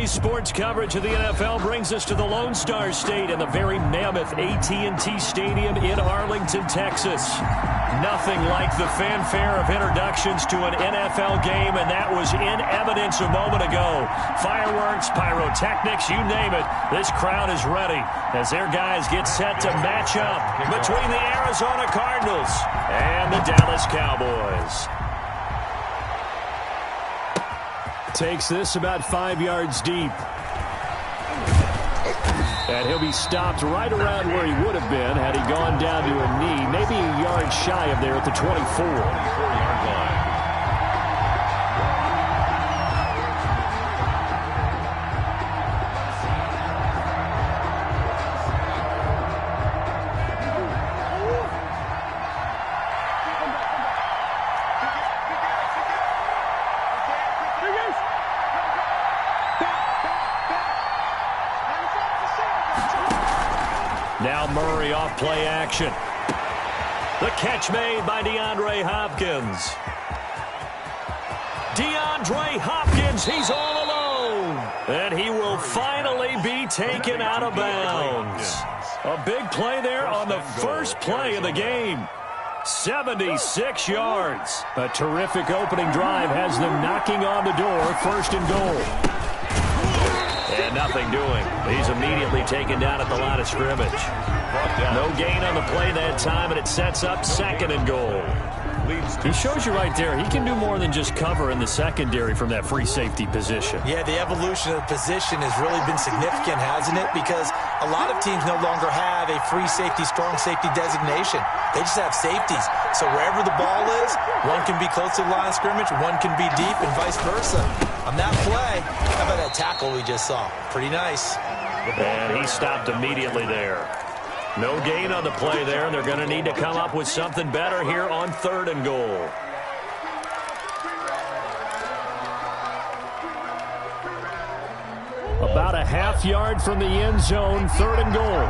Today's sports coverage of the NFL brings us to the Lone Star State and the very mammoth AT&T Stadium in Arlington, Texas. Nothing like the fanfare of introductions to an NFL game, and that was in evidence a moment ago. Fireworks, pyrotechnics, you name it. This crowd is ready as their guys get set to match up between the Arizona Cardinals and the Dallas Cowboys. Takes this about 5 yards deep. And he'll be stopped right around where he would have been had he gone down to a knee, maybe a yard shy of there at the 24-yard line. Now Murray off play action. The catch made by DeAndre Hopkins. DeAndre Hopkins, he's all alone. And he will finally be taken out of bounds. A big play there on the first play of the game. 76 yards. A terrific opening drive has them knocking on the door, 1st and goal. And nothing doing. He's immediately taken down at the line of scrimmage. No gain on the play that time, and it sets up 2nd and goal. He shows you right there, he can do more than just cover in the secondary from that free safety position. Yeah, the evolution of the position has really been significant, hasn't it? Because a lot of teams no longer have a free safety, strong safety designation. They just have safeties. So wherever the ball is, one can be close to the line of scrimmage, one can be deep, and vice versa. On that play, how about that tackle we just saw? Pretty nice. And he stopped immediately there. No gain on the play there, and they're going to need to come up with something better here on 3rd and goal. About a half yard from the end zone, 3rd and goal.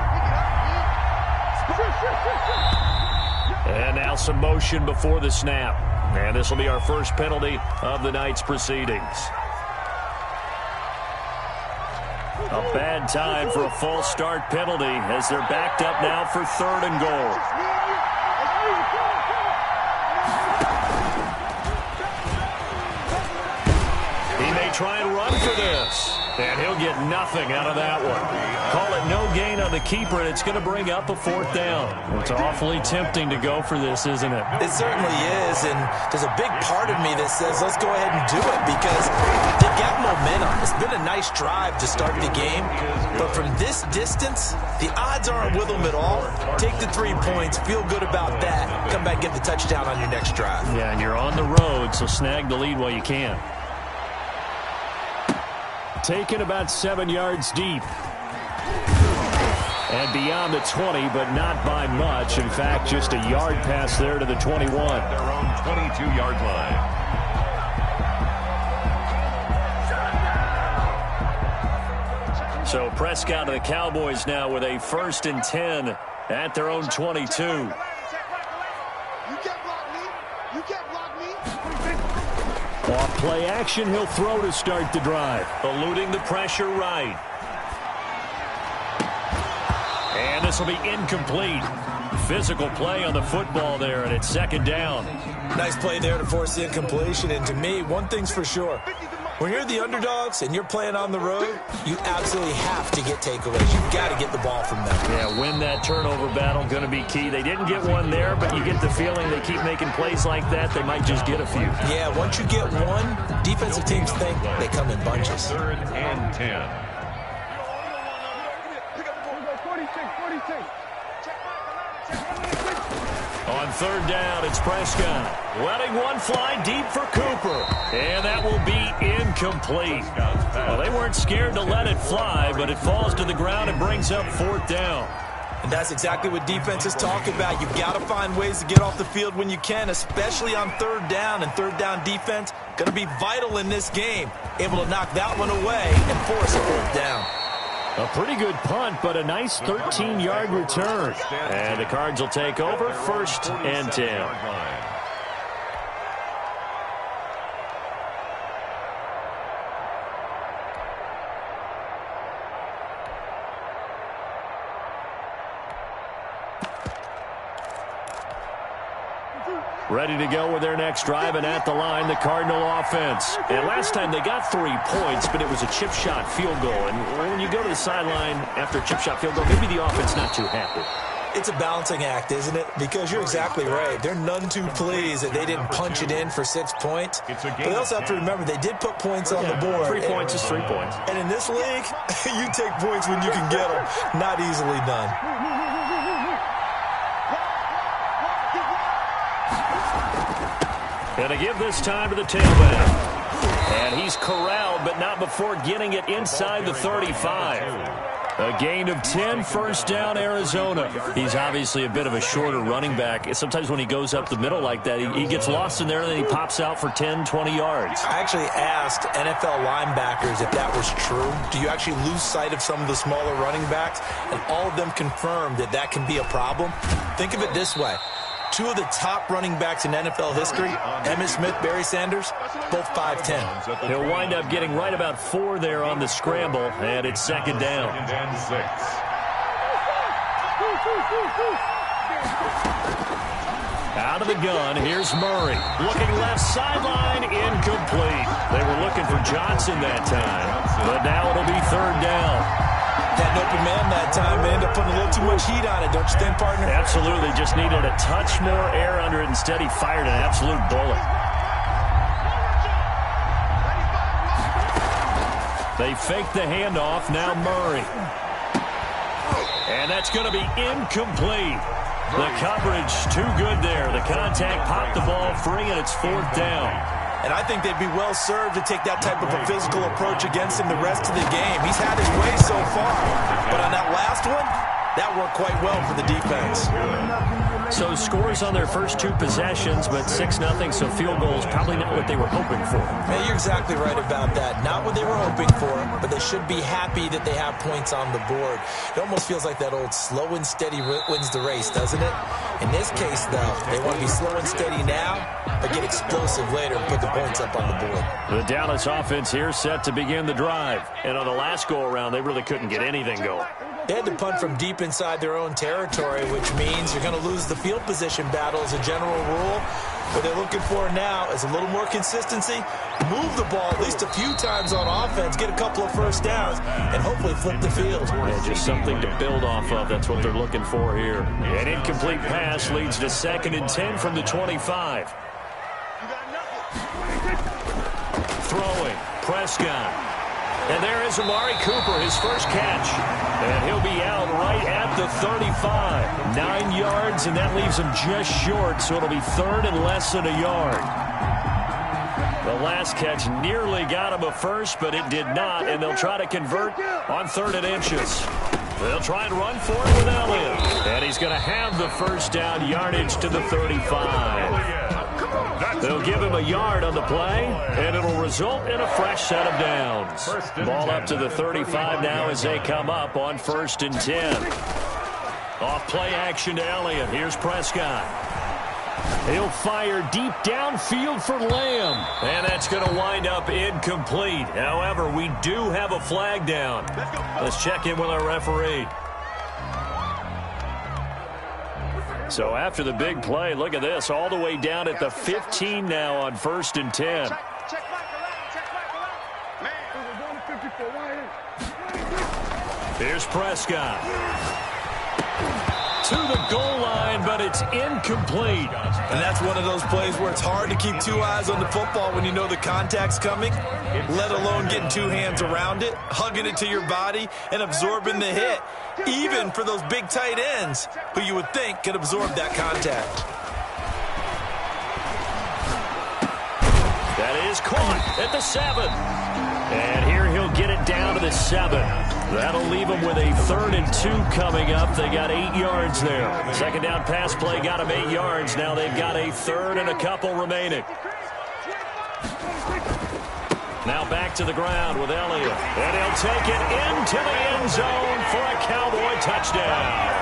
And now some motion before the snap. And this will be our first penalty of the night's proceedings. A bad time for a false start penalty as they're backed up now for 3rd and goal. He may try and run for this. And he'll get nothing out of that one. Call it no gain on the keeper, and it's going to bring up a 4th down. Well, it's awfully tempting to go for this, isn't it? It certainly is, and there's a big part of me that says let's go ahead and do it because they've got momentum. It's been a nice drive to start the game, but from this distance, the odds aren't with them at all. Take the 3 points, feel good about that, come back and get the touchdown on your next drive. Yeah, and you're on the road, so snag the lead while you can. Taken about 7 yards deep. And beyond the 20, but not by much. In fact, just a yard pass there to the 21. Their own 22-yard line. So Prescott of the Cowboys now with a 1st and 10 at their own 22. Off play action, he'll throw to start the drive. Eluding the pressure right. And this will be incomplete. Physical play on the football there, and it's 2nd down. Nice play there to force the incompletion. And to me, one thing's for sure. When you're the underdogs and you're playing on the road, you absolutely have to get takeaways. You've got to get the ball from them. Yeah, win that turnover battle, going to be key. They didn't get one there, but you get the feeling they keep making plays like that, they might just get a few. Yeah, once you get one, defensive teams think they come in bunches. 3rd and 10. On 3rd down, it's Prescott. Letting one fly deep for Cooper. And that will be incomplete. Well, they weren't scared to let it fly, but it falls to the ground and brings up 4th down. And that's exactly what defenses talk about. You've got to find ways to get off the field when you can, especially on 3rd down. And 3rd down defense going to be vital in this game. Able to knock that one away and force a 4th down. A pretty good punt, but a nice 13-yard return. And the Cards will take over 1st and 10. Ready to go with their next drive, and at the line, the Cardinal offense. And last time they got 3 points, but it was a chip shot field goal. And when you go to the sideline after a chip shot field goal, maybe the offense not too happy. It's a balancing act, isn't it? Because you're exactly right. They're none too pleased that they didn't punch it in for 6 points. But they also have to remember they did put points on the board. 3 points is 3 points. And in this league, you take points when you can get them. Not easily done. Going to give this time to the tailback. And he's corralled, but not before getting it inside the 35. A gain of 10, first down, Arizona. He's obviously a bit of a shorter running back. Sometimes when he goes up the middle like that, he gets lost in there, and then he pops out for 10, 20 yards. I actually asked NFL linebackers if that was true. Do you actually lose sight of some of the smaller running backs? And all of them confirmed that that can be a problem. Think of it this way. 2 of the top running backs in NFL history, Emmitt Smith, Barry Sanders, both 5'10". He'll wind up getting right about 4 there on the scramble, and it's second down. Out of the gun, here's Murray. Looking left sideline, incomplete. They were looking for Johnson that time, but now it'll be third down. Had an open man that time. They ended up putting a little too much heat on it, don't you think, partner? Absolutely. Just needed a touch more air under it. Instead, he fired an absolute bullet. They fake the handoff. Now Murray. And that's going to be incomplete. The coverage too good there. The contact popped the ball free, and it's fourth down. And I think they'd be well served to take that type of a physical approach against him the rest of the game. He's had his way so far. But on that last one, that worked quite well for the defense. So scores on their first 2 possessions, but 6-0, so field goals probably not what they were hoping for. Hey, you're exactly right about that. Not what they were hoping for, but they should be happy that they have points on the board. It almost feels like that old slow and steady wins the race, doesn't it? In this case, though, they want to be slow and steady now, but get explosive later and put the points up on the board. The Dallas offense here set to begin the drive. And on the last go-around, they really couldn't get anything going. They had to punt from deep inside their own territory, which means you're going to lose the field position battle as a general rule. What they're looking for now is a little more consistency, move the ball at least a few times on offense, get a couple of first downs, and hopefully flip the field. Yeah, just something to build off of. That's what they're looking for here. An incomplete pass leads to 2nd and 10 from the 25. Throwing, Prescott. And there is Amari Cooper, his first catch. And he'll be out right at the 35. 9 yards, and that leaves him just short, so it'll be 3rd and less than a yard. The last catch nearly got him a first, but it did not, and they'll try to convert on 3rd and inches. They'll try and run for it with Elliott. And he's going to have the first down, yardage to the 35. They'll give him a yard on the play, and it'll result in a fresh set of downs. Ball up to the 35 now as they come up on 1st and 10. Off play action to Elliott. Here's Prescott. He'll fire deep downfield for Lamb, and that's going to wind up incomplete. However, we do have a flag down. Let's check in with our referee. So after the big play, look at this, all the way down at the 15 now on 1st and 10. Here's Prescott. To the goal line, but it's incomplete. And that's one of those plays where it's hard to keep 2 eyes on the football when you know the contact's coming, let alone getting 2 hands around it, hugging it to your body, and absorbing the hit, even for those big tight ends who you would think could absorb that contact. That is caught at the 7. And here he'll get it down to the 7. That'll leave them with a 3rd and 2 coming up. They got 8 yards there. Second down pass play got them 8 yards. Now they've got a 3rd and a couple remaining. Now back to the ground with Elliott. And he'll take it into the end zone for a Cowboy touchdown.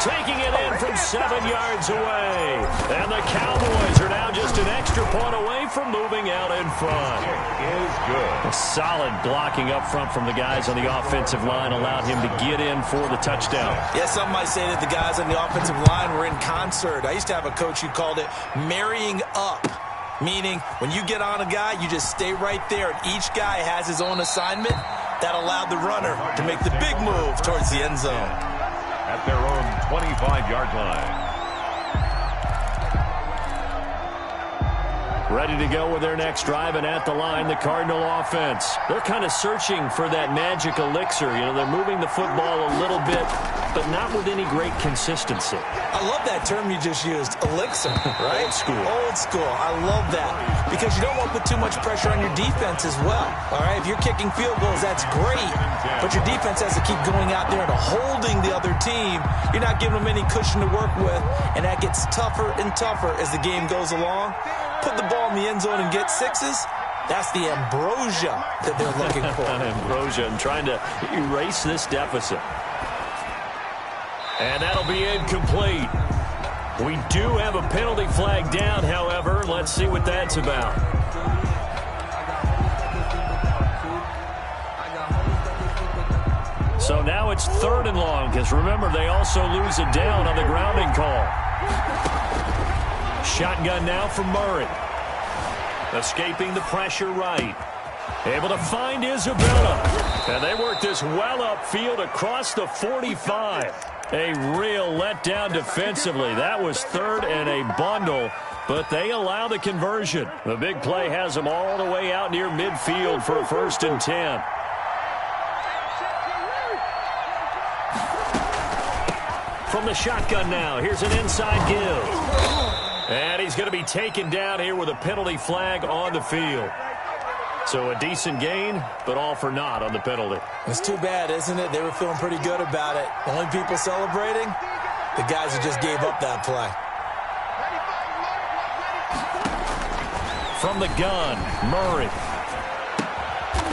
Taking it in from 7 yards away. And the Cowboys are now just an extra extra point away from moving out in front. Is good. A solid blocking up front from the guys on the offensive line allowed him to get in for the touchdown. Yeah, some might say that the guys on the offensive line were in concert. I used to have a coach who called it marrying up, meaning when you get on a guy, you just stay right there, and each guy has his own assignment. That allowed the runner to make the big move towards the end zone. At their own 25-yard line. Ready to go with their next drive, and at the line, the Cardinal offense. They're kind of searching for that magic elixir. You know, they're moving the football a little bit, but not with any great consistency. I love that term you just used, elixir, right? Old school. Old school. I love that because you don't want to put too much pressure on your defense as well, all right? If you're kicking field goals, that's great, but your defense has to keep going out there and holding the other team. You're not giving them any cushion to work with, and that gets tougher and tougher as the game goes along. Put the ball in the end zone and get sixes. That's the ambrosia that they're looking for. Ambrosia, and trying to erase this deficit. And that'll be incomplete. We do have a penalty flag down, however. Let's see what that's about. So now it's 3rd and long, because remember, they also lose it down on the grounding call. Shotgun now from Murray. Escaping the pressure right. Able to find Isabella. And they work this well upfield across the 45. A real letdown defensively. That was 3rd and a bundle, but they allow the conversion. The big play has them all the way out near midfield for a 1st and 10. From the shotgun now, here's an inside give. And he's going to be taken down here with a penalty flag on the field. So a decent gain, but all for naught on the penalty. It's too bad, isn't it? They were feeling pretty good about it. Only people celebrating, the guys who just gave up that play. From the gun, Murray.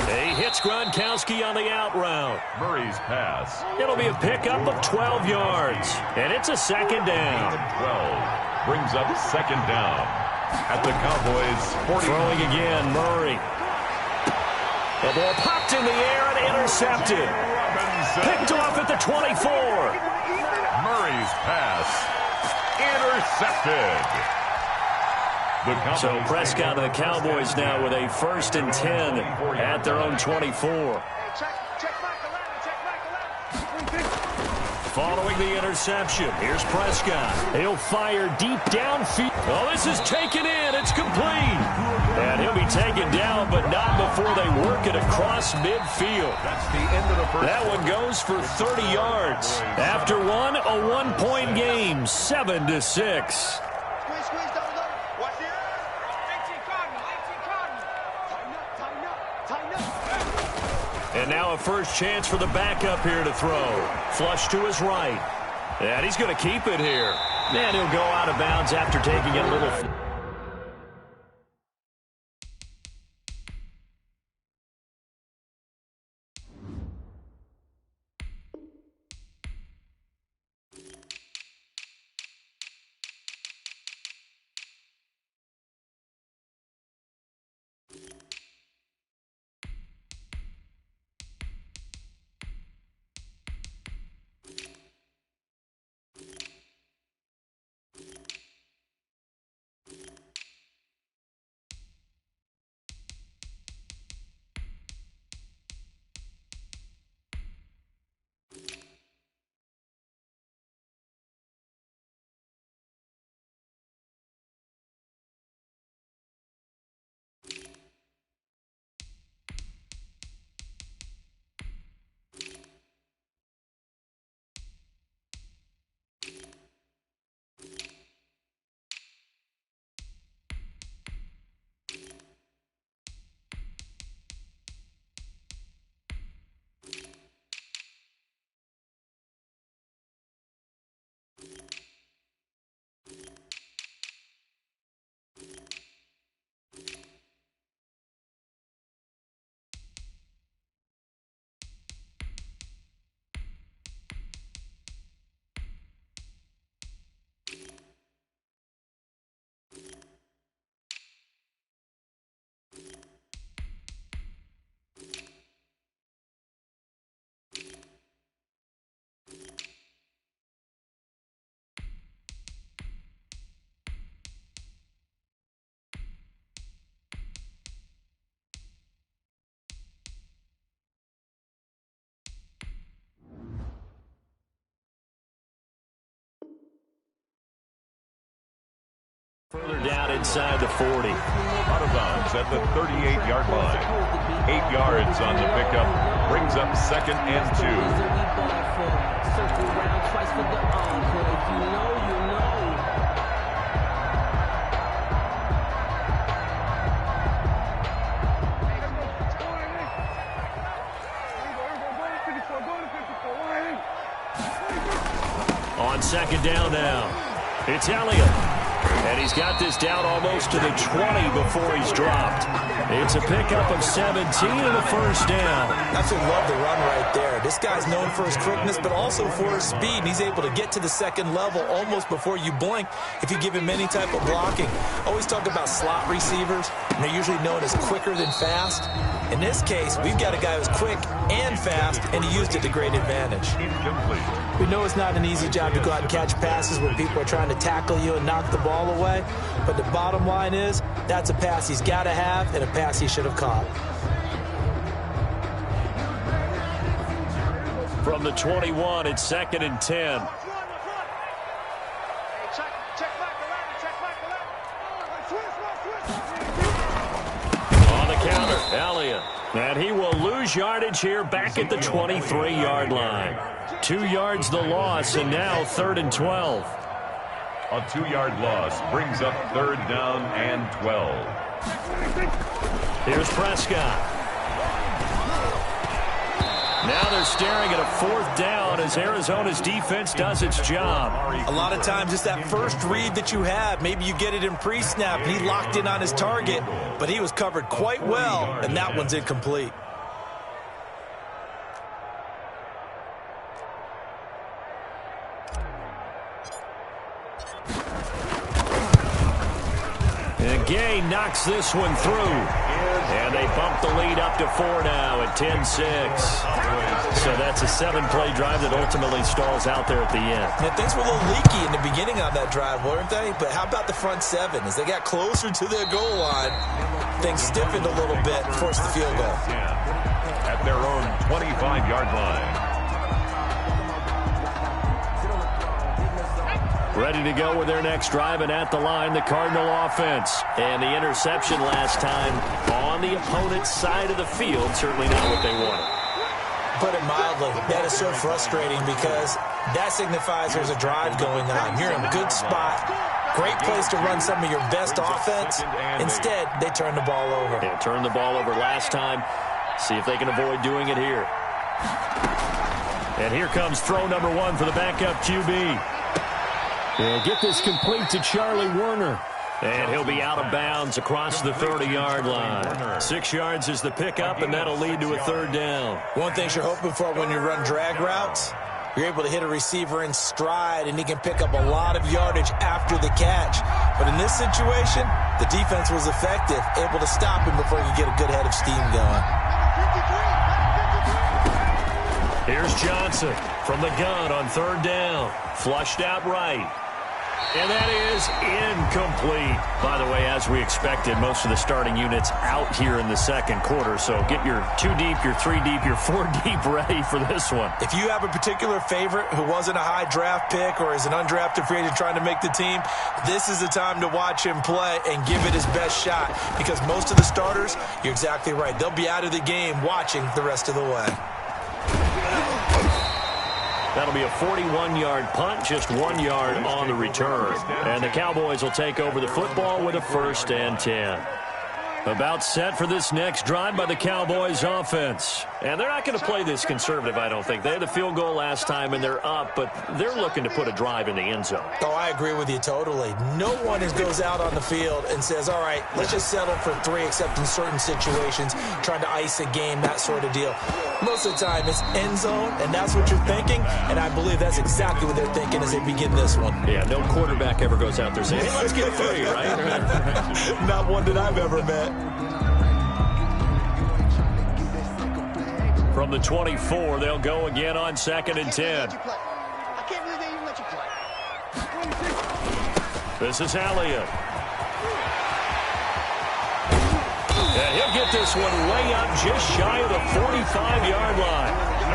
He hits Gronkowski on the out route. Murray's pass. It'll be a pickup of 12 yards, and it's a 2nd down. 12 brings up 2nd down at the Cowboys' 40. Throwing again, Murray. The ball popped in the air and intercepted. Picked off at the 24. Murray's pass intercepted. So Prescott and the Cowboys now with a 1st and 10 at their own 24. Following the interception, here's Prescott. He'll fire deep downfield. Oh, this is taken in. It's complete. And he'll be taken down, but not before they work it across midfield. That's the end of the first. That one goes for 30 yards. After one, a 1-point game, 7-6. And now a first chance for the backup here to throw. Flush to his right. And he's going to keep it here. And he'll go out of bounds after taking it a little. Further down inside the 40. Out of bounds at the 38-yard line. 8 yards on the pickup. Brings up 2nd and 2. On 2nd down now, it's Elliott. And he's got this down almost to the 20 before he's dropped. It's a pickup of 17 and a first down. Absolutely love the run right there. This guy's known for his quickness, but also for his speed. And he's able to get to the 2nd level almost before you blink if you give him any type of blocking. Always talk about slot receivers, and they're usually known as quicker than fast. In this case, we've got a guy who's quick and fast, and he used it to great advantage. Incomplete. We know it's not an easy job to go out and catch passes when people are trying to tackle you and knock the ball away, but the bottom line is that's a pass he's got to have and a pass he should have caught. From the 21, it's 2nd and 10. On the counter, Elliott. And he will lose yardage here back at the 23-yard line. 2 yards the loss, and now 3rd and 12. A 2-yard loss brings up 3rd down and 12. Here's Prescott. Now they're staring at a 4th down as Arizona's defense does its job. A lot of times it's that first read that you have. Maybe you get it in pre-snap, and he locked in on his target, but he was covered quite well, and that one's incomplete. And Gay knocks this one through. And they bump the lead up to 4 now at 10-6. So that's a 7-play drive that ultimately stalls out there at the end. Now, things were a little leaky in the beginning on that drive, weren't they? But how about the front 7? As they got closer to their goal line, things stiffened a little bit and forced the field goal. At their own 25-yard line. Ready to go with their next drive, and at the line, the Cardinal offense. And the interception last time on the opponent's side of the field, certainly not what they wanted. Put it mildly, that is so frustrating because that signifies there's a drive going on. You're in a good spot, great place to run some of your best offense. Instead, they turn the ball over. They turned the ball over last time. See if they can avoid doing it here. And here comes throw number 1 for the backup QB. They'll get this complete to Charlie Werner. And he'll be out of bounds across the 30-yard line. 6 yards is the pickup, and that'll lead to a 3rd down. One thing you're hoping for when you run drag routes, you're able to hit a receiver in stride, and he can pick up a lot of yardage after the catch. But in this situation, the defense was effective, able to stop him before he could get a good head of steam going. Here's Johnson from the gun on 3rd down. Flushed out right. And that is incomplete. By the way, as we expected, most of the starting units out here in the 2nd quarter. So get your 2 deep, your 3 deep, your 4 deep ready for this one. If you have a particular favorite who wasn't a high draft pick or is an undrafted free agent trying to make the team, this is the time to watch him play and give it his best shot. Because most of the starters, you're exactly right, they'll be out of the game watching the rest of the way. That'll be a 41-yard punt, just 1 yard on the return. And the Cowboys will take over the football with a 1st and 10. About set for this next drive by the Cowboys offense. And they're not going to play this conservative, I don't think. They had the field goal last time, and they're up, but they're looking to put a drive in the end zone. Oh, I agree with you totally. No one goes out on the field and says, all right, let's just settle for 3, except in certain situations, trying to ice a game, that sort of deal. Most of the time, it's end zone, and that's what you're thinking, and I believe that's exactly what they're thinking as they begin this one. Yeah, no quarterback ever goes out there saying, hey, let's get 3, right? Not one that I've ever met. From the 24, they'll go again on 2nd and 10. This is Elliott. And he'll get this one way up just shy of the 45-yard line.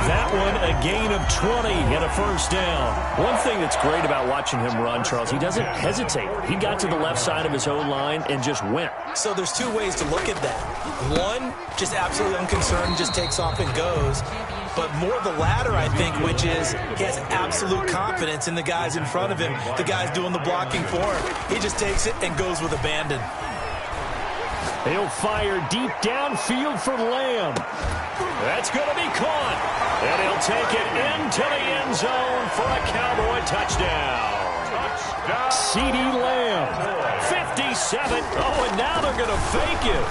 That one a gain of 20 and a first down. One thing that's great about watching him run, Charles, he doesn't hesitate. He got to the left side of his own line and just went. So there's two ways to look at that. One, just absolutely unconcerned, just takes off and goes. But more the latter, I think, which is he has absolute confidence in the guys in front of him, the guys doing the blocking for him. He just takes it and goes with abandon. He'll fire deep downfield for Lamb. That's going to be caught. And he'll take it into the end zone for a Cowboy touchdown. CeeDee Lamb, 57. Oh, and now they're going to fake it.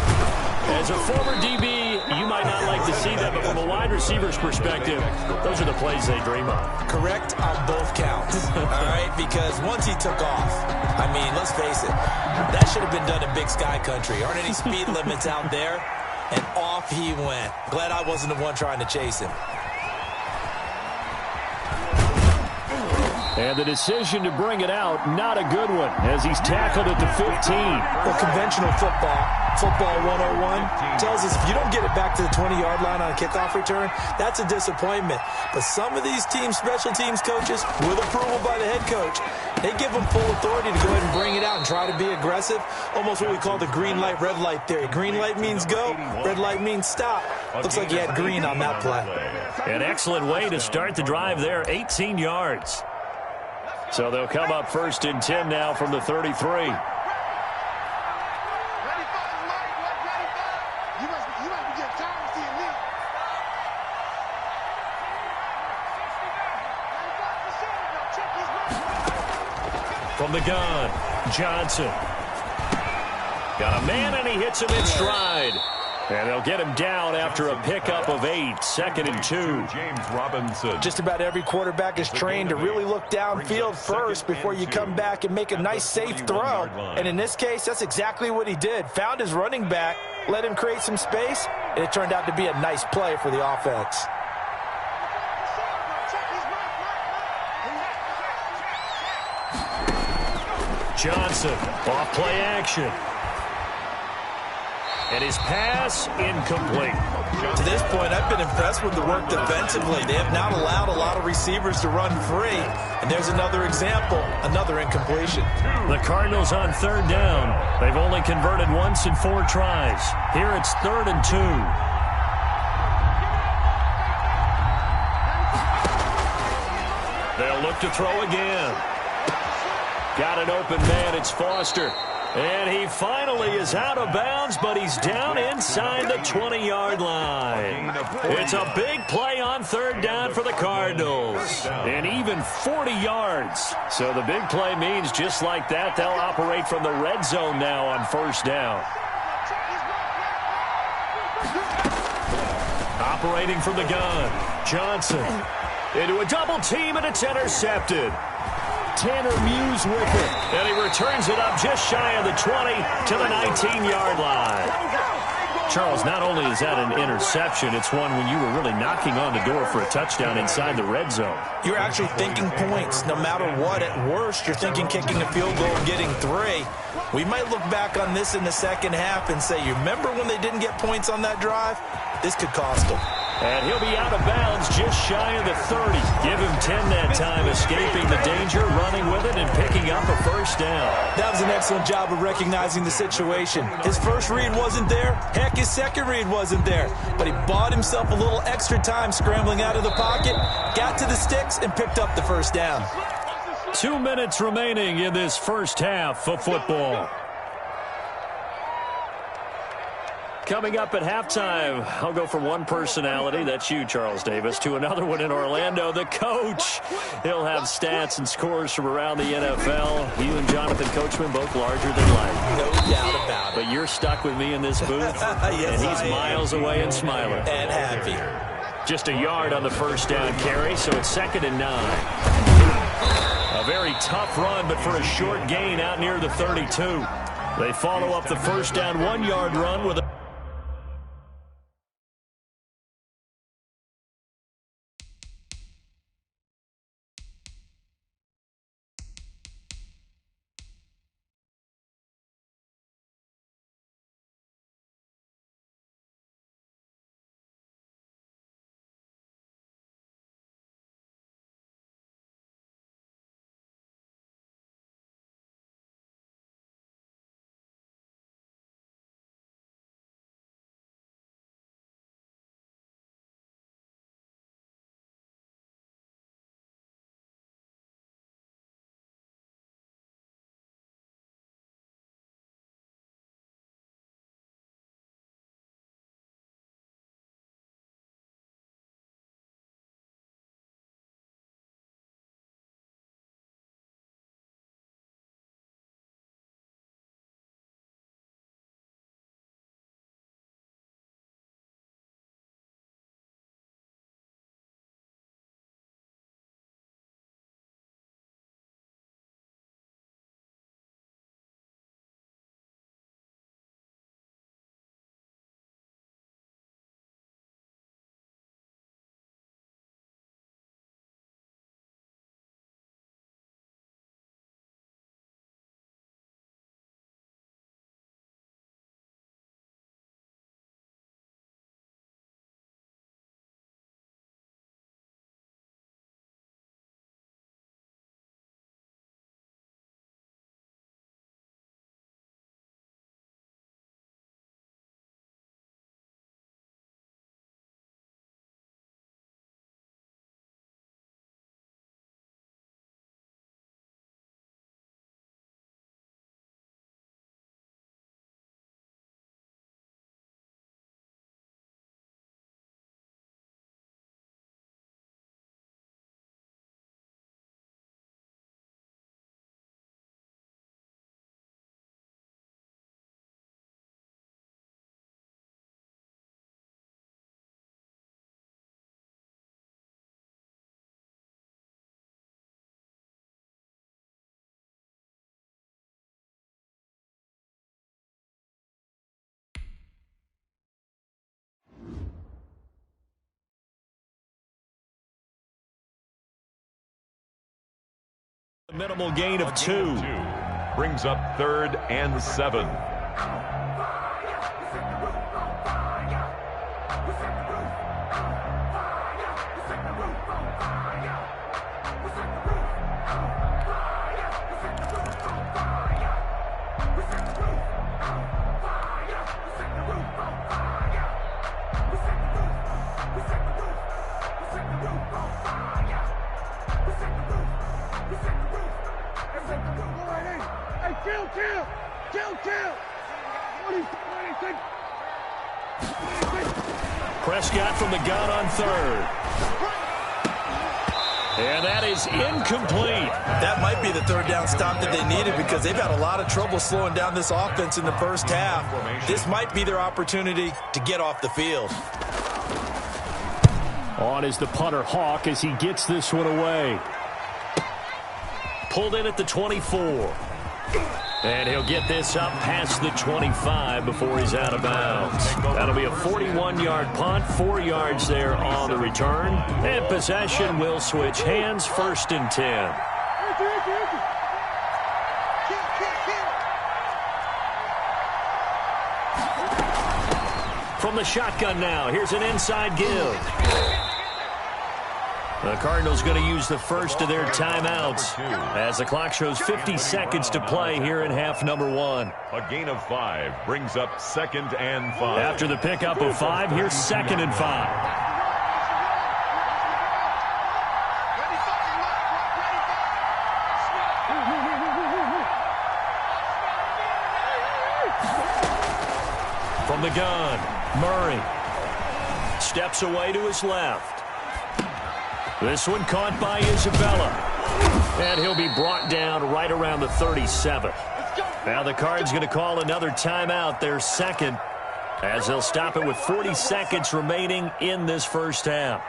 As a former DB, you might not like to see that, but from a wide receiver's perspective, those are the plays they dream of. Correct on both counts, all right? Because once he took off, I mean, let's face it, that should have been done in Big Sky Country. Aren't any speed limits out there? And off he went. Glad I wasn't the one trying to chase him. And the decision to bring it out, not a good one, as he's tackled at the 15. Well, conventional football 101, tells us if you don't get it back to the 20-yard line on a kickoff return, that's a disappointment. But some of these special teams coaches, with approval by the head coach, they give them full authority to go ahead and bring it out and try to be aggressive, almost what we call the green light, red light theory. Green light means go, red light means stop. Looks like he had green on that play. An excellent way to start the drive there, 18 yards. So they'll come up first and 10 now from the 33. From the gun, Johnson. Got a man, and he hits him in stride. And they'll get him down after a pickup of 8, 2nd and 2. James Robinson. Just about every quarterback is trained to really look downfield first before you come back and make a nice, safe throw. And in this case, that's exactly what he did. Found his running back, let him create some space, and it turned out to be a nice play for the offense. Johnson, off play action. And his pass incomplete. To this point, I've been impressed with the work defensively. They have not allowed a lot of receivers to run free. And there's another example, another incompletion. The Cardinals on 3rd down. They've only converted once in 4 tries. Here it's 3rd and 2. They'll look to throw again. Got an open man. It's Foster. And he finally is out of bounds, but he's down inside the 20-yard line. It's a big play on 3rd down for the Cardinals. And even 40 yards. So the big play means just like that, they'll operate from the red zone now on 1st down. Operating from the gun, Johnson. Into a double team, and it's intercepted. Tanner Muse with it, and he returns it up just shy of the 20 to the 19-yard line. Charles, not only is that an interception, it's one when you were really knocking on the door for a touchdown inside the red zone. You're actually thinking points. No matter what, at worst, you're thinking kicking a field goal and getting 3. We might look back on this in the second half and say, you remember when they didn't get points on that drive? This could cost them. And he'll be out of bounds just shy of the 30. Give him 10 that time, escaping the danger, running with it, and picking up a 1st down. That was an excellent job of recognizing the situation. His first read wasn't there. Heck, his second read wasn't there. But he bought himself a little extra time scrambling out of the pocket, got to the sticks, and picked up the 1st down. 2 minutes remaining in this first half of football. Coming up at halftime, I'll go from one personality, that's you, Charles Davis, to another one in Orlando, the coach. He'll have stats and scores from around the NFL. You and Jonathan Coachman, both larger than life. No doubt about it. But you're stuck with me in this booth, yes, and he's miles away and smiling. And happy. Just a yard on the 1st down carry, so it's 2nd and 9. A very tough run, but for a short gain out near the 32. They follow up the 1st down 1-yard run with a minimal gain of 2. Brings up 3rd and 7. Prescott from the gun on 3rd. And that is incomplete. That might be the 3rd down stop that they needed because they've had a lot of trouble slowing down this offense in the first half. This might be their opportunity to get off the field. On is the punter Hawk as he gets this one away. Pulled in at the 24. And he'll get this up past the 25 before he's out of bounds. That'll be a 41-yard punt, 4 yards there on the return. And possession will switch hands, 1st and 10. From the shotgun now, here's an inside give. The Cardinals going to use the first of their timeouts as the clock shows 50 seconds to play here in half number 1. A gain of 5 brings up 2nd and 5. After the pickup of 5, here's 2nd and 5. From the gun, Murray steps away to his left. This one caught by Isabella. And he'll be brought down right around the 37. Now the Cards going to call another timeout, their 2nd, as they'll stop it with 40 seconds remaining in this first half.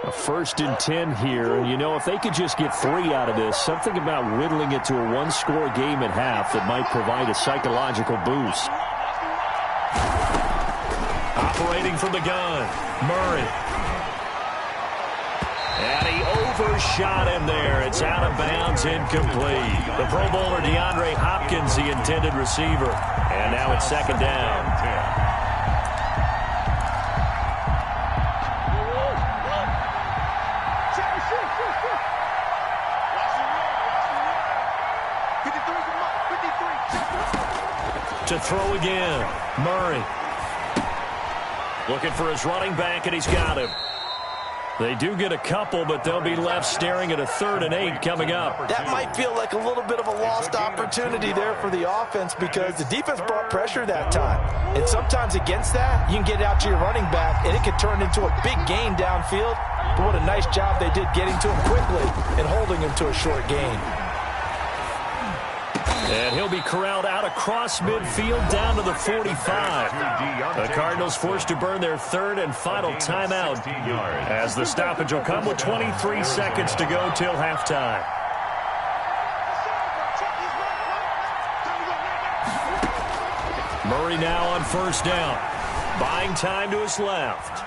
A 1st and 10 here. And, you know, if they could just get 3 out of this, something about whittling it to a one-score game at half that might provide a psychological boost. Operating from the gun, Murray. And he overshot him there. It's out of bounds, incomplete. The Pro Bowler DeAndre Hopkins, the intended receiver. And now it's 2nd down. To throw again, Murray. Looking for his running back, and he's got him. They do get a couple, but they'll be left staring at a 3rd and 8 coming up. That might feel like a little bit of a lost opportunity there for the offense because the defense brought pressure that time. And sometimes against that, you can get out to your running back, and it could turn into a big gain downfield. But what a nice job they did getting to him quickly and holding him to a short gain. And he'll be corralled out across midfield down to the 45. The Cardinals forced to burn their 3rd and final timeout as the stoppage will come with 23 seconds to go till halftime. Murray now on 1st down. Buying time to his left.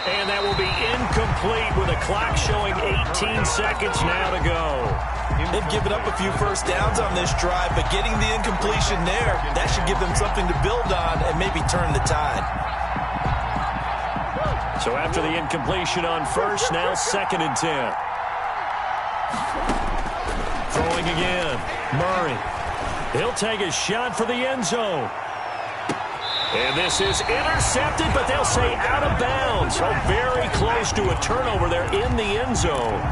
And that will be incomplete with a clock showing 18 seconds now to go. They've given up a few first downs on this drive, but getting the incompletion there, that should give them something to build on and maybe turn the tide. So after the incompletion on 1st, now 2nd and 10. Throwing again, Murray. He'll take a shot for the end zone. And this is intercepted, but they'll say out of bounds. So very close to a turnover there in the end zone.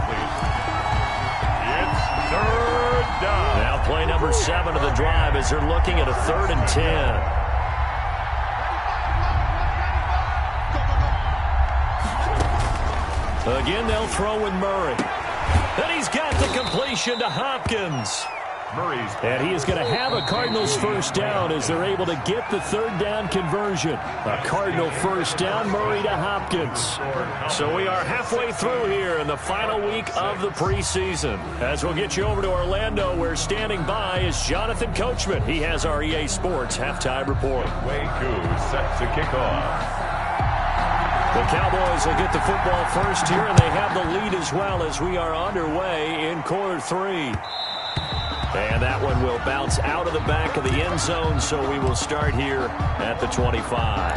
It's 3rd down. Now play number 7 of the drive as they're looking at a 3rd and 10. Again, they'll throw with Murray. And he's got the completion to Hopkins. And he is going to have a Cardinals first down as they're able to get the 3rd down conversion. A Cardinal first down, Murray to Hopkins. So we are halfway through here in the final week of the preseason. As we'll get you over to Orlando, where standing by is Jonathan Coachman. He has our EA Sports halftime report. Way 2 set to kick off. The Cowboys will get the football first here, and they have the lead as well as we are underway in quarter 3. And that one will bounce out of the back of the end zone, so we will start here at the 25.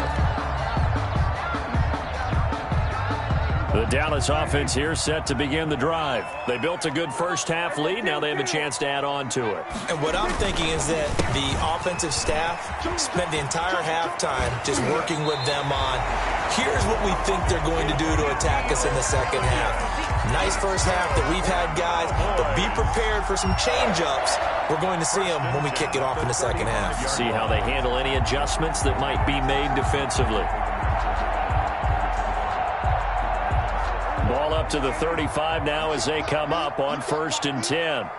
The Dallas offense here set to begin the drive. They built a good first-half lead. Now they have a chance to add on to it. And what I'm thinking is that the offensive staff spent the entire halftime just working with them on, here's what we think they're going to do to attack us in the second half. Nice first half that we've had, guys, but be prepared for some change-ups. We're going to see them when we kick it off in the second half. See how they handle any adjustments that might be made defensively. Ball up to the 35 now as they come up on 1st and 10.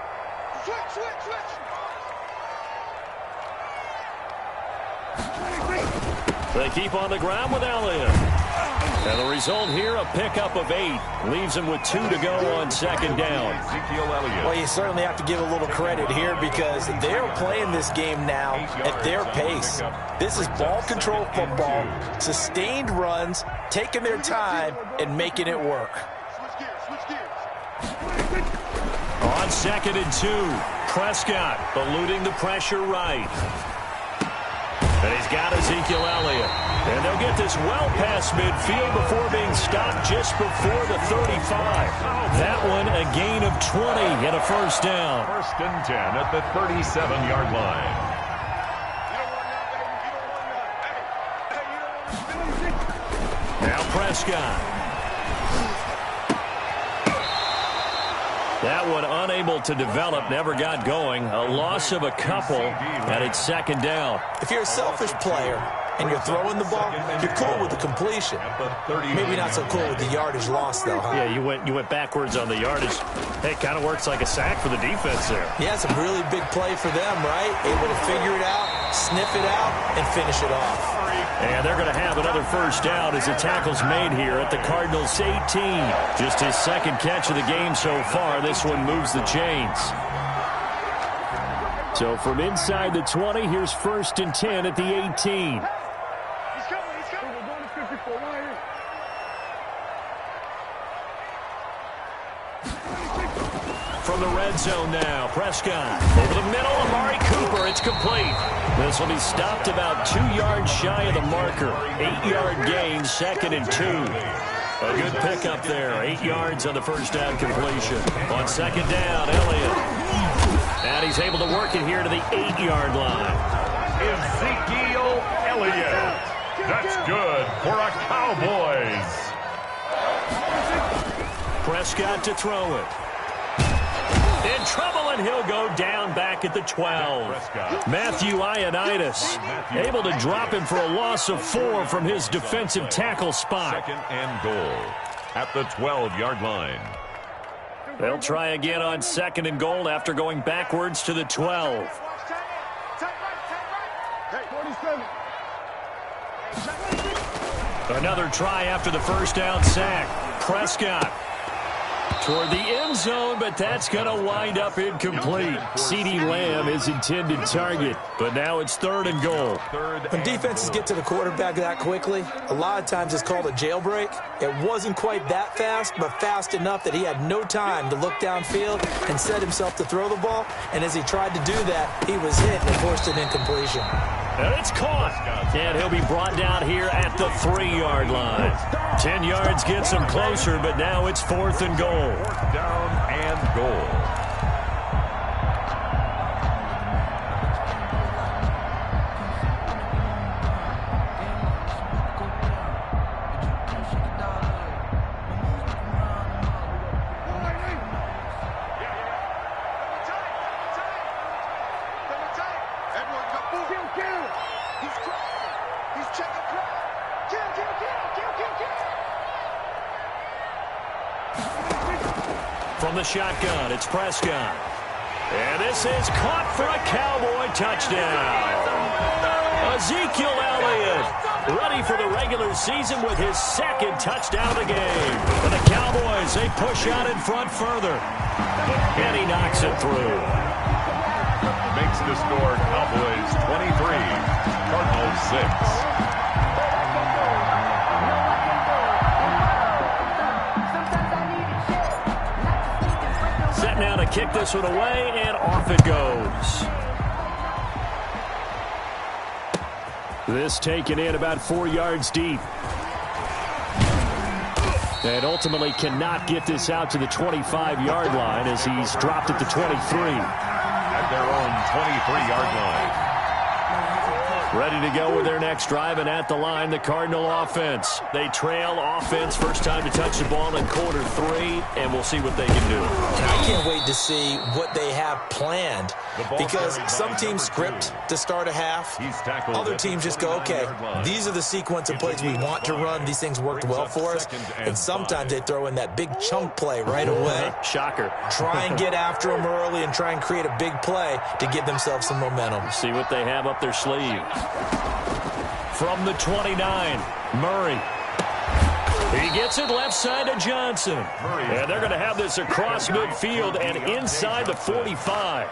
They keep on the ground with Elliott. And the result here, a pickup of 8. Leaves them with 2 to go on 2nd down. Well, you certainly have to give a little credit here because they're playing this game now at their pace. This is ball control football, sustained runs, taking their time, and making it work. On 2nd and 2, Prescott eluding the pressure right. And he's got Ezekiel Elliott. And they'll get this well past midfield before being stopped just before the 35. That one a gain of 20 and a first down. 1st and 10 at the 37-yard line. Now Prescott. That one unable to develop, never got going. A loss of a couple, and it's 2nd down. If you're a selfish player and you're throwing the ball, you're cool with the completion. Maybe not so cool with the yardage loss, though, huh? Yeah, you went backwards on the yardage. Hey, it kind of works like a sack for the defense there. Yeah, it's a really big play for them, right? Able to figure it out, sniff it out, and finish it off. And they're going to have another first down as the tackle's made here at the Cardinals' 18. Just his 2nd catch of the game so far. This one moves the chains. So from inside the 20, here's 1st and 10 at the 18. From the red zone now, Prescott over the middle, Amari Cooper, it's complete. This will be stopped about 2 yards shy of the marker. 8-yard gain, 2nd and 2. A good pickup there, 8 yards on the first down completion. On 2nd down, Elliott. And he's able to work it here to the 8-yard line. Ezekiel Elliott. That's good for a Cowboys. Prescott to throw it. In trouble, and he'll go down back at the 12. Matthew Ioannidis able to drop him for a loss of 4 from his defensive tackle spot. 2nd and goal at the 12-yard line. They'll try again on 2nd and goal after going backwards to the 12. Another try after the first down sack. Prescott toward the end zone, but that's going to wind up incomplete. CeeDee Lamb, his intended target, but now it's 3rd and goal. When defenses get to the quarterback that quickly, a lot of times it's called a jailbreak. It wasn't quite that fast, but fast enough that he had no time to look downfield and set himself to throw the ball, and as he tried to do that, he was hit and forced an incompletion. And it's caught. And he'll be brought down here at the 3-yard line. 10 yards gets him closer, but now it's 4th and goal. 4th down and goal. From the shotgun, it's Prescott. And this is caught for a Cowboy touchdown. Ezekiel Elliott ready for the regular season with his 2nd touchdown of the game. And the Cowboys, they push out in front further. And he knocks it through. Makes the score Cowboys 23, Cardinals 6. this one away, and off it goes. This taken in about 4 yards deep. And ultimately cannot get this out to the 25-yard line as he's dropped at the 23. At their own 23-yard line. Ready to go with their next drive, and at the line, the Cardinal offense. They trail offense, first time to touch the ball in quarter 3, and we'll see what they can do. I can't wait to see what they have planned, because some teams script to start a half. Other teams just go, okay, these are the sequence of plays we want to run. These things worked well for us. And sometimes they throw in that big chunk play right away. Shocker. Try and get after them early and try and create a big play to give themselves some momentum. See what they have up their sleeve. From the 29, Murray. He gets it left side to Johnson. And they're going to have this across midfield and inside the 45.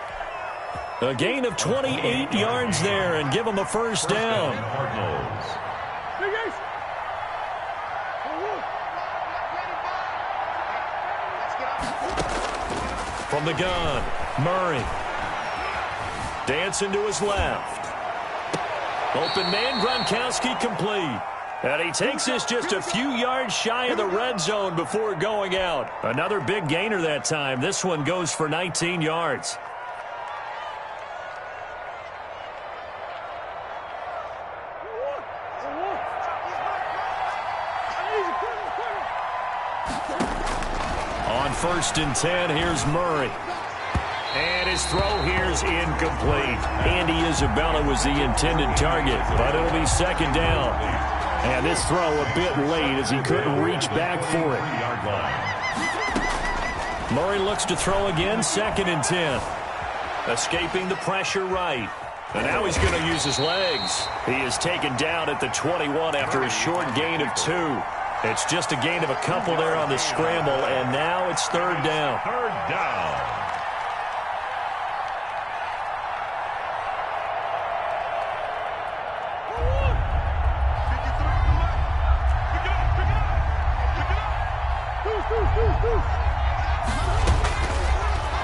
A gain of 28 yards there and give them a first down. From the gun, Murray. Dancing to his left. Open man, Gronkowski complete. And he takes this just a few yards shy of the red zone before going out. Another big gainer that time. This one goes for 19 yards. On 1st and 10, here's Murray. And his throw here is incomplete. Andy Isabella was the intended target, but it'll be second down. And this throw a bit late as he couldn't reach back for it. Murray looks to throw again, 2nd and 10. Escaping the pressure right. And now he's going to use his legs. He is taken down at the 21 after a short gain of 2. It's just a gain of a couple there on the scramble, and now it's 3rd down. 3rd down.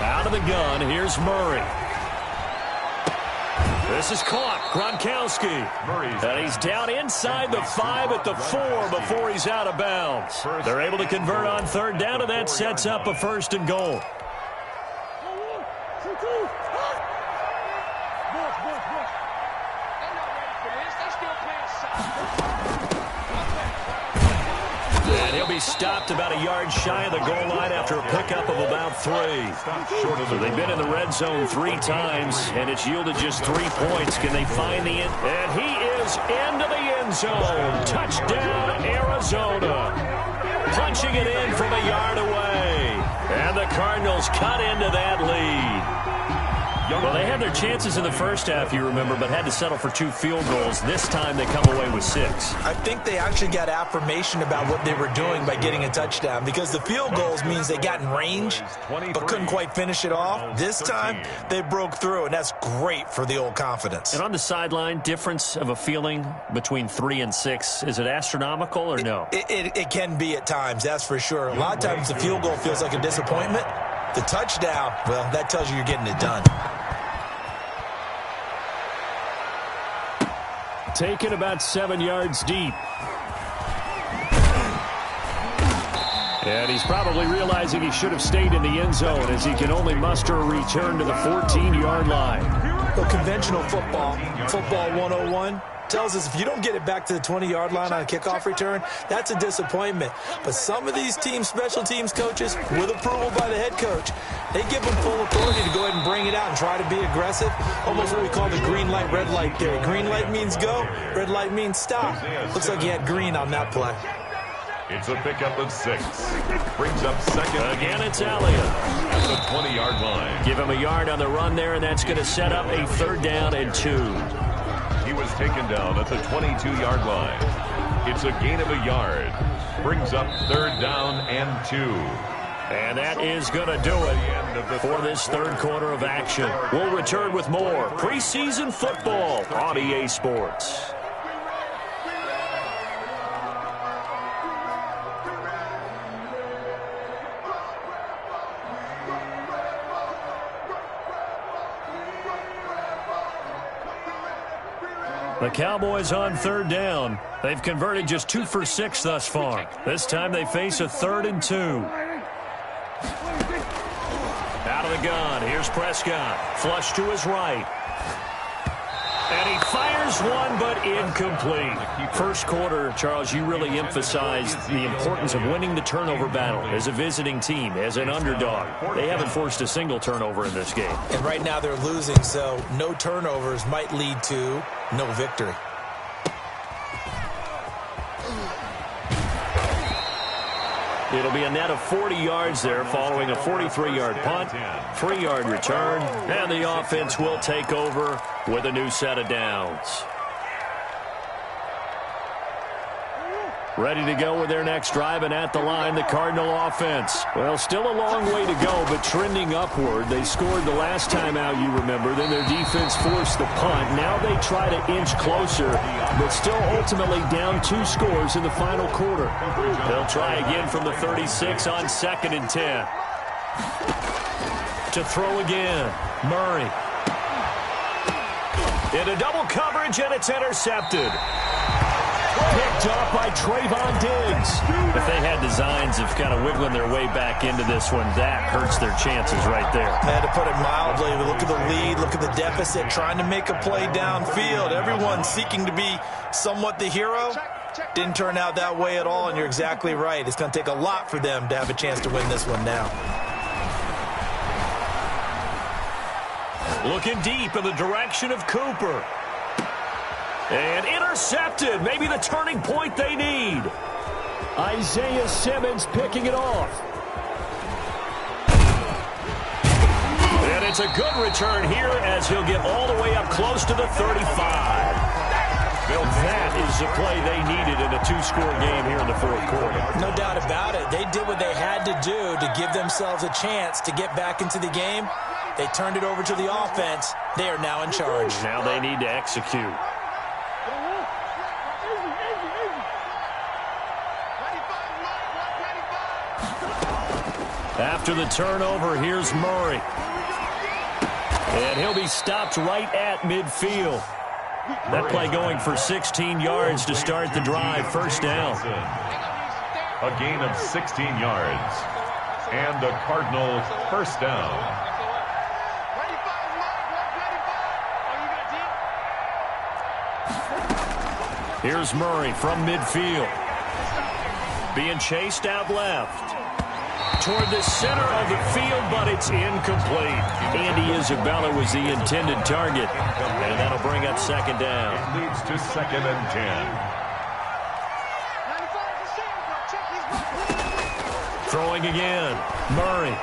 Out of the gun, here's Murray. This is caught. Gronkowski. And he's down inside the 5 at the 4 before he's out of bounds. They're able to convert on 3rd down, and that sets up a 1st and goal. And he'll be stopped about a yard shy of the goal line after a pickup of about 3. So they've been in the red zone 3 times, and it's yielded just 3 points. Can they find the end? And he is into the end zone. Touchdown, Arizona. Punching it in from a yard away. And the Cardinals cut into that lead. Well, they had their chances in the first half, you remember, but had to settle for 2 field goals. This time they come away with 6. I think they actually got affirmation about what they were doing by getting a touchdown, because the field goals means they got in range but couldn't quite finish it off. This time they broke through, and that's great for the old confidence. And on the sideline, difference of a feeling between 3 and 6, is it astronomical or no? It can be at times, that's for sure. A lot of times the field goal feels like a disappointment. The touchdown, well, that tells you you're getting it done. Taken about 7 yards deep. And he's probably realizing he should have stayed in the end zone as he can only muster a return to the 14-yard line. Well, conventional football 101, tells us if you don't get it back to the 20-yard line on a kickoff return, that's a disappointment. But some of these teams, special teams coaches, with approval by the head coach, they give them full authority to go ahead and bring it out and try to be aggressive. Almost what we call the green light, red light theory. Green light means go, red light means stop. Looks like you had green on that play. It's a pickup of 6. Brings up 2nd. Again, it's Elliott. At the 20-yard line. Give him a yard on the run there, and that's going to set up a 3rd down and 2. He was taken down at the 22-yard line. It's a gain of a yard. Brings up 3rd down and 2. And that is going to do it for this 3rd quarter of action. We'll return with more preseason football on EA Sports. The Cowboys on third down. They've converted just 2 for 6 thus far. This time they face a 3rd and 2. Out of the gun. Here's Prescott. Flush to his right. And he fires one, but incomplete. First quarter, Charles, you really emphasized the importance of winning the turnover battle as a visiting team, as an underdog. They haven't forced a single turnover in this game. And right now they're losing, so no turnovers might lead to no victory. It'll be a net of 40 yards there following a 43-yard punt, 3-yard return, and the offense will take over with a new set of downs. Ready to go with their next drive, and at the line, the Cardinal offense. Well, still a long way to go, but trending upward. They scored the last time out, you remember. Then their defense forced the punt. Now they try to inch closer, but still ultimately down 2 scores in the final quarter. They'll try again from the 36 on 2nd and 10. To throw again, Murray. Into double coverage, and it's intercepted. Picked up by Trayvon Diggs. If they had designs of kind of wiggling their way back into this one, that hurts their chances right there. To put it mildly, look at the lead, look at the deficit, trying to make a play downfield. Everyone seeking to be somewhat the hero. Didn't turn out that way at all, and you're exactly right. It's going to take a lot for them to have a chance to win this one now. Looking deep in the direction of Cooper. And intercepted. Maybe the turning point they need. Isaiah Simmons picking it off. And it's a good return here as he'll get all the way up close to the 35. Well, that is the play they needed in a 2-score game here in the 4th quarter. No doubt about it. They did what they had to do to give themselves a chance to get back into the game. They turned it over to the offense. They are now in charge. Now they need to execute. After the turnover, here's Murray. And he'll be stopped right at midfield. That play going for 16 yards to start the drive. First down. A gain of 16 yards. And the Cardinals first down. Here's Murray from midfield. Being chased out left. Toward the center of the field, but it's incomplete. Andy Isabella was the intended target. And that'll bring up 2nd down. It leads to 2nd and 10. Throwing again. Murray.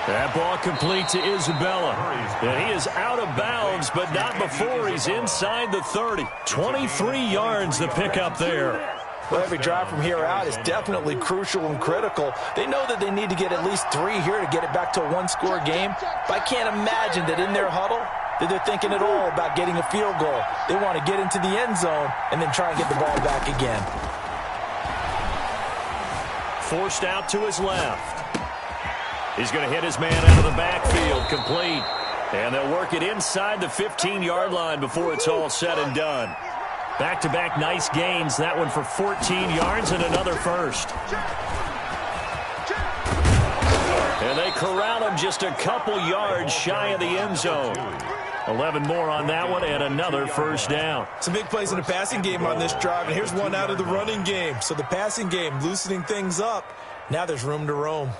That ball complete to Isabella. And he is out of bounds, but not before he's inside the 30. 23 yards the pickup there. Well, every drive from here out is definitely crucial and critical. They know that they need to get at least 3 here to get it back to a 1-score game. But I can't imagine that in their huddle that they're thinking at all about getting a field goal. They want to get into the end zone and then try and get the ball back again. Forced out to his left. He's going to hit his man out of the backfield, complete. And they'll work it inside the 15-yard line before it's all said and done. Back-to-back nice gains. That one for 14 yards and another first. And they corral him just a couple yards shy of the end zone. 11 more on that one and another first down. Some big plays in the passing game on this drive, and here's one out of the running game. So the passing game loosening things up. Now there's room to roam.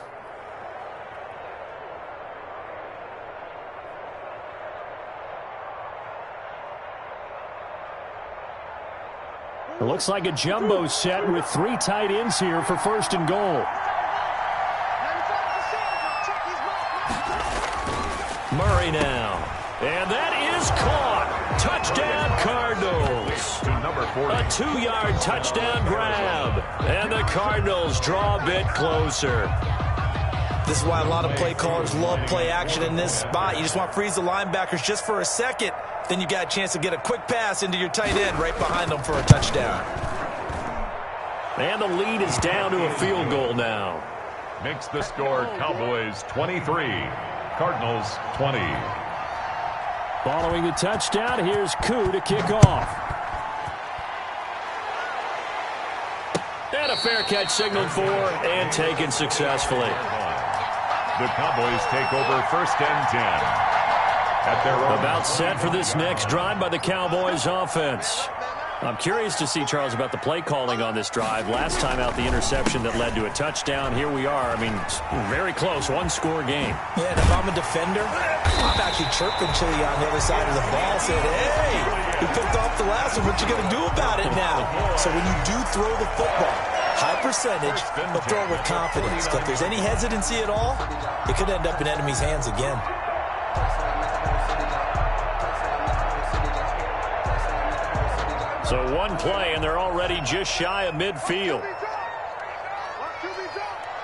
It looks like a jumbo set with 3 tight ends here for 1st and goal. Murray now. And that is caught. Touchdown, Cardinals. A 2-yard touchdown grab. And the Cardinals draw a bit closer. This is why a lot of play callers love play action in this spot. You just want to freeze the linebackers just for a second. Then you got a chance to get a quick pass into your tight end right behind them for a touchdown. And the lead is down to a field goal now. Makes the score Cowboys 23, Cardinals 20. Following the touchdown, here's Koo to kick off. And a fair catch signaled for and taken successfully. The Cowboys take over 1st and 10. At their own. About set for this next drive by the Cowboys offense. I'm curious to see, Charles, about the play calling on this drive. Last time out, the interception that led to a touchdown. Here we are. I mean, very close, one-score game. Yeah, and if I'm a defender, I'm actually chirping Chili on the other side of the ball, saying, hey, he picked off the last one. What you going to do about it now? So when you do throw the football, high percentage, but throw it with confidence. If there's any hesitancy at all, it could end up in enemy's hands again. So one play, and they're already just shy of midfield.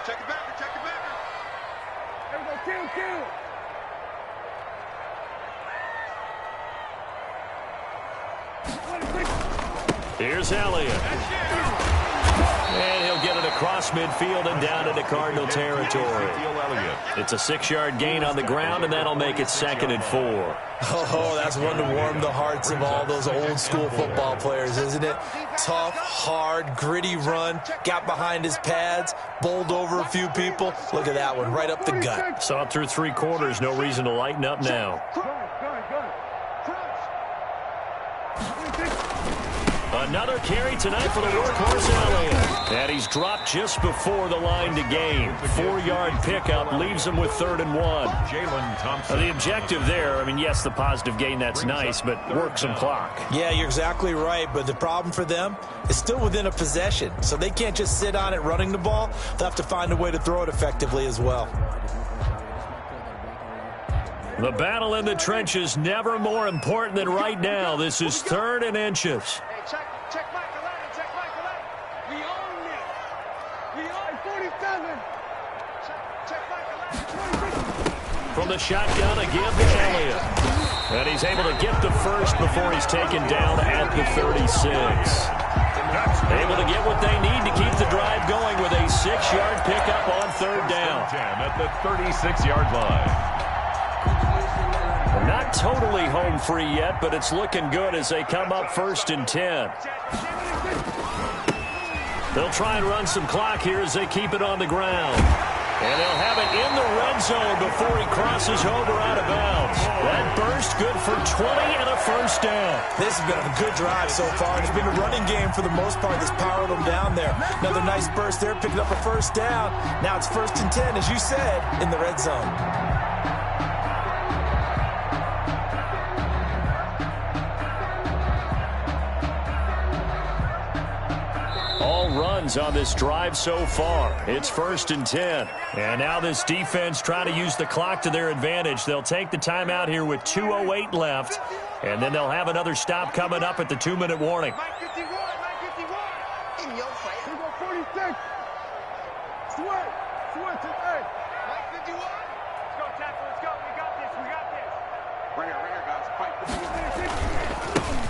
Check it back, check it back. There we go, Here's Elliott. And he'll get it across midfield and down into Cardinal territory. It's a 6-yard gain on the ground, and that'll make it 2nd and 4. Oh, that's one to warm the hearts of all those old-school football players, isn't it? Tough, hard, gritty run, got behind his pads, bowled over a few people. Look at that one, right up the gut. Saw it through 3 quarters, no reason to lighten up now. Another carry tonight for the workhorse Elliott. And he's dropped just before the line to gain. 4-yard pickup leaves him with 3rd and 1. Jalen Thompson. The objective there, I mean, yes, the positive gain, that's nice, but work some clock. Yeah, you're exactly right, but the problem for them is still within a possession, so they can't just sit on it running the ball. They'll have to find a way to throw it effectively as well. The battle in the trenches never more important than right now. This is 3rd and inches. Check Michael Allen, check Michael Allen. We own it. We own 47. Check Michael Allen. From the shotgun, a give to Elliott. And he's able to get the first before he's taken down at the 36. Able to get what they need to keep the drive going with a 6-yard pickup on 3rd down. At the 36-yard line. Not totally home free yet, but it's looking good as they come up 1st and 10. They'll try and run some clock here as they keep it on the ground. And they'll have it in the red zone before he crosses over out of bounds. That burst good for 20 and a 1st down. This has been a good drive so far. It's been a running game for the most part that's powered them down there. Another nice burst there, picking up a 1st down. Now it's 1st and 10, as you said, in the red zone. Runs on this drive so far. It's 1st and 10. And now this defense trying to use the clock to their advantage. They'll take the timeout here with 2:08 left. And then they'll have another stop coming up at the 2-minute warning. 951. In your face. Here we go, 46. Switch it, hey. 951. Let's go, tackle, let's go. We got this, Right here, guys. Fight for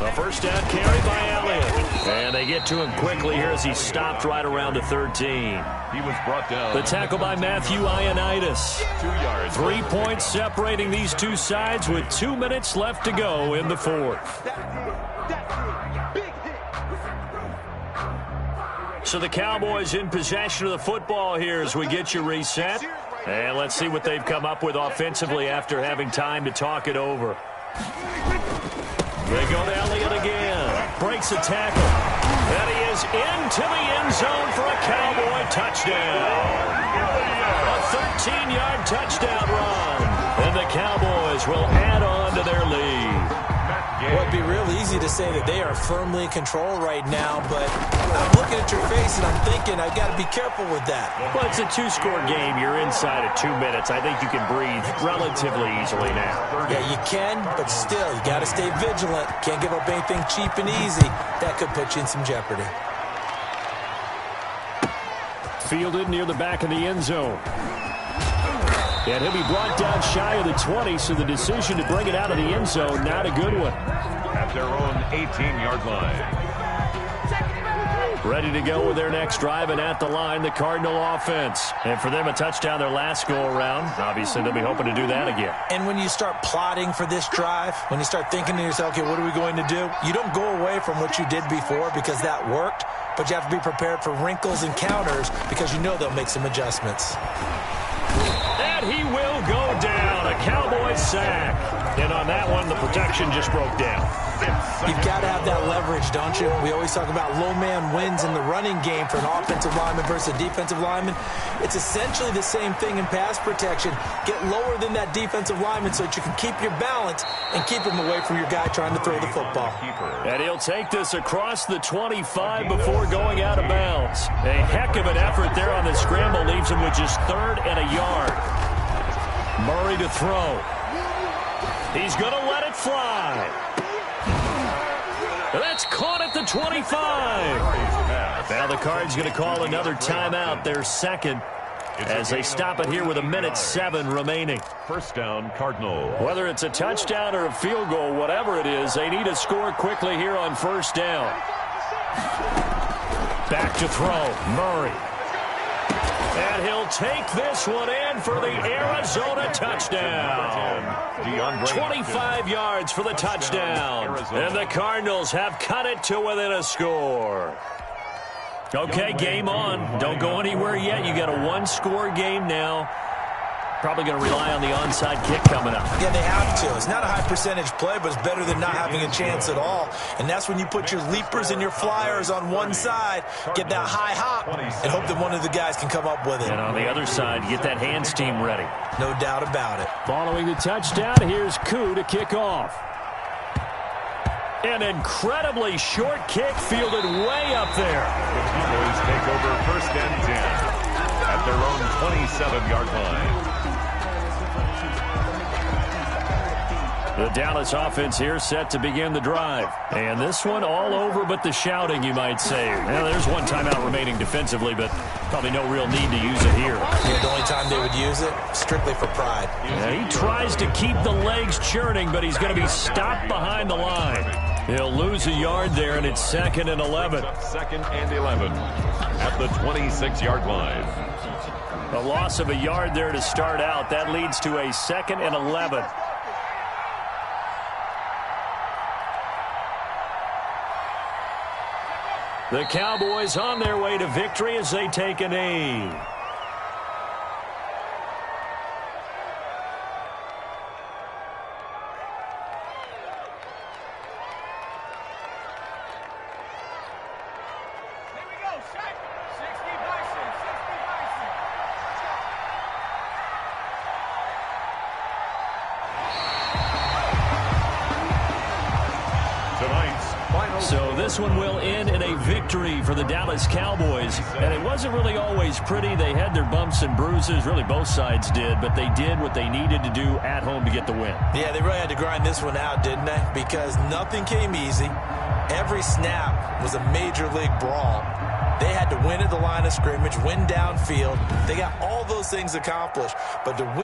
A 1st down carry by Elliott. And they get to him quickly here as he stopped right around the 13. He was brought down. The tackle by Matthew Ioannidis. 2 yards. 3 points separating these two sides with 2 minutes left to go in the 4th. So the Cowboys in possession of the football here as we get you reset. And let's see what they've come up with offensively after having time to talk it over. They go to Elliott again. Breaks a tackle. And he is into the end zone for a Cowboy touchdown. A 13-yard touchdown run. And the Cowboys will add on to their lead. Well, it'd be real easy to say that they are firmly in control right now, but I'm looking at your face and I'm thinking I've got to be careful with that. Well, it's a 2-score game. You're inside of 2 minutes. I think you can breathe relatively easily now. Yeah, you can, but still, you got to stay vigilant. Can't give up anything cheap and easy. That could put you in some jeopardy. Fielded near the back of the end zone. And he'll be brought down shy of the 20, so the decision to bring it out of the end zone, not a good one. At their own 18-yard line. Ready to go with their next drive, and at the line, the Cardinal offense. And for them, a touchdown their last go-around. Obviously, they'll be hoping to do that again. And when you start plotting for this drive, when you start thinking to yourself, okay, what are we going to do? You don't go away from what you did before because that worked, but you have to be prepared for wrinkles and counters because you know they'll make some adjustments. And he will go down. A Cowboys sack. And on that one, the protection just broke down. You've got to have that leverage, don't you? We always talk about low man wins in the running game for an offensive lineman versus a defensive lineman. It's essentially the same thing in pass protection. Get lower than that defensive lineman so that you can keep your balance and keep him away from your guy trying to throw the football. And he'll take this across the 25 before going out of bounds. A heck of an effort there on the scramble. Leaves him with just 3rd and a yard. Murray to throw. He's going to let it fly. That's caught at the 25. Now the Cards going to call another timeout, their second, as they stop it here with 1:07 remaining. First down, Cardinal. Whether it's a touchdown or a field goal, whatever it is, they need to score quickly here on first down. Back to throw, Murray. And he'll take this one in for the Arizona touchdown. 25 yards for the touchdown. And the Cardinals have cut it to within a score. Okay, game on. Don't go anywhere yet. You got a one-score game now. Probably going to rely on the onside kick coming up. Yeah, they have to. It's not a high percentage play, but it's better than not having a chance at all. And that's when you put your leapers and your flyers on one side, get that high hop, and hope that one of the guys can come up with it. And on the other side, get that hands team ready. No doubt about it. Following the touchdown, here's Koo to kick off. An incredibly short kick fielded way up there. The Cowboys take over 1st and 10 at their own 27-yard line. The Dallas offense here set to begin the drive. And this one all over but the shouting, you might say. Well, there's one timeout remaining defensively, but probably no real need to use it here. Yeah, the only time they would use it, strictly for pride. Yeah, he tries to keep the legs churning, but he's going to be stopped behind the line. He'll lose a yard there, and it's 2nd and 11. 2nd and 11 at the 26-yard line. A loss of a yard there to start out. That leads to a 2nd and 11. The Cowboys on their way to victory as they take a knee. So this one will end in a victory for the Dallas Cowboys. And it wasn't really always pretty. They had their bumps and bruises. Really, both sides did. But they did what they needed to do at home to get the win. Yeah, they really had to grind this one out, didn't they? Because nothing came easy. Every snap was a major league brawl. They had to win at the line of scrimmage, win downfield. They got all those things accomplished. But to win